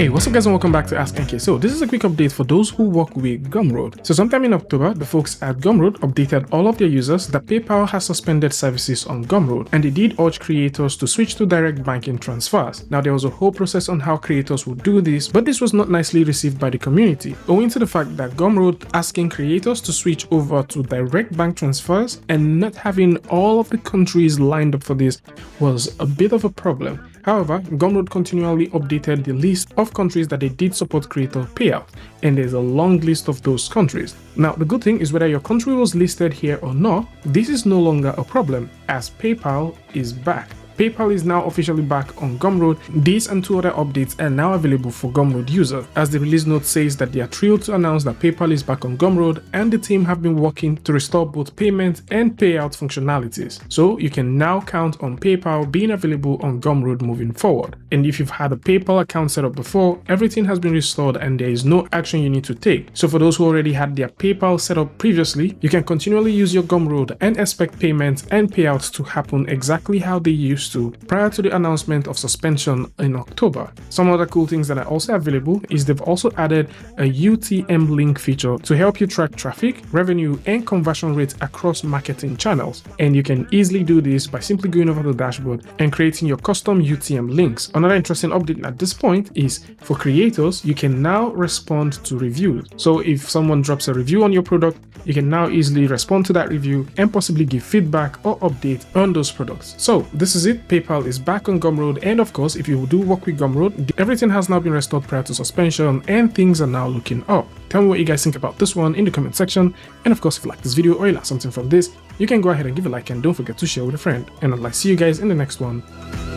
Hey, what's up guys and welcome back to askNK. So this is a quick update for those who work with Gumroad. So sometime in October, the folks at Gumroad updated all of their users that PayPal has suspended services on Gumroad, and they did urge creators to switch to direct banking transfers. Now there was a whole process on how creators would do this, but this was not nicely received by the community, owing to the fact that Gumroad asking creators to switch over to direct bank transfers and not having all of the countries lined up for this was a bit of a problem. However, Gumroad continually updated the list of countries that they did support creator payout, and there's a long list of those countries. Now, the good thing is whether your country was listed here or not, this is no longer a problem as PayPal is back. PayPal is now officially back on Gumroad. These and two other updates are now available for Gumroad users, as the release note says that they are thrilled to announce that PayPal is back on Gumroad and the team have been working to restore both payment and payout functionalities. So you can now count on PayPal being available on Gumroad moving forward. And if you've had a PayPal account set up before, everything has been restored and there is no action you need to take. So for those who already had their PayPal set up previously, you can continually use your Gumroad and expect payments and payouts to happen exactly how they used to prior to the announcement of suspension in October. Some other cool things that are also available is they've also added a UTM link feature to help you track traffic, revenue, and conversion rates across marketing channels. And you can easily do this by simply going over the dashboard and creating your custom UTM links. Another interesting update at this point is for creators, you can now respond to reviews. So if someone drops a review on your product, you can now easily respond to that review and possibly give feedback or update on those products. So this is it. PayPal is back on Gumroad, and of course, if you do work with Gumroad, everything has now been restored prior to suspension and things are now looking up. Tell me what you guys think about this one in the comment section, and of course, if you like this video or you like something from this, you can go ahead and give a like and don't forget to share with a friend. And I'd like to see you guys in the next one.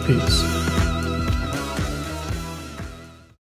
Peace.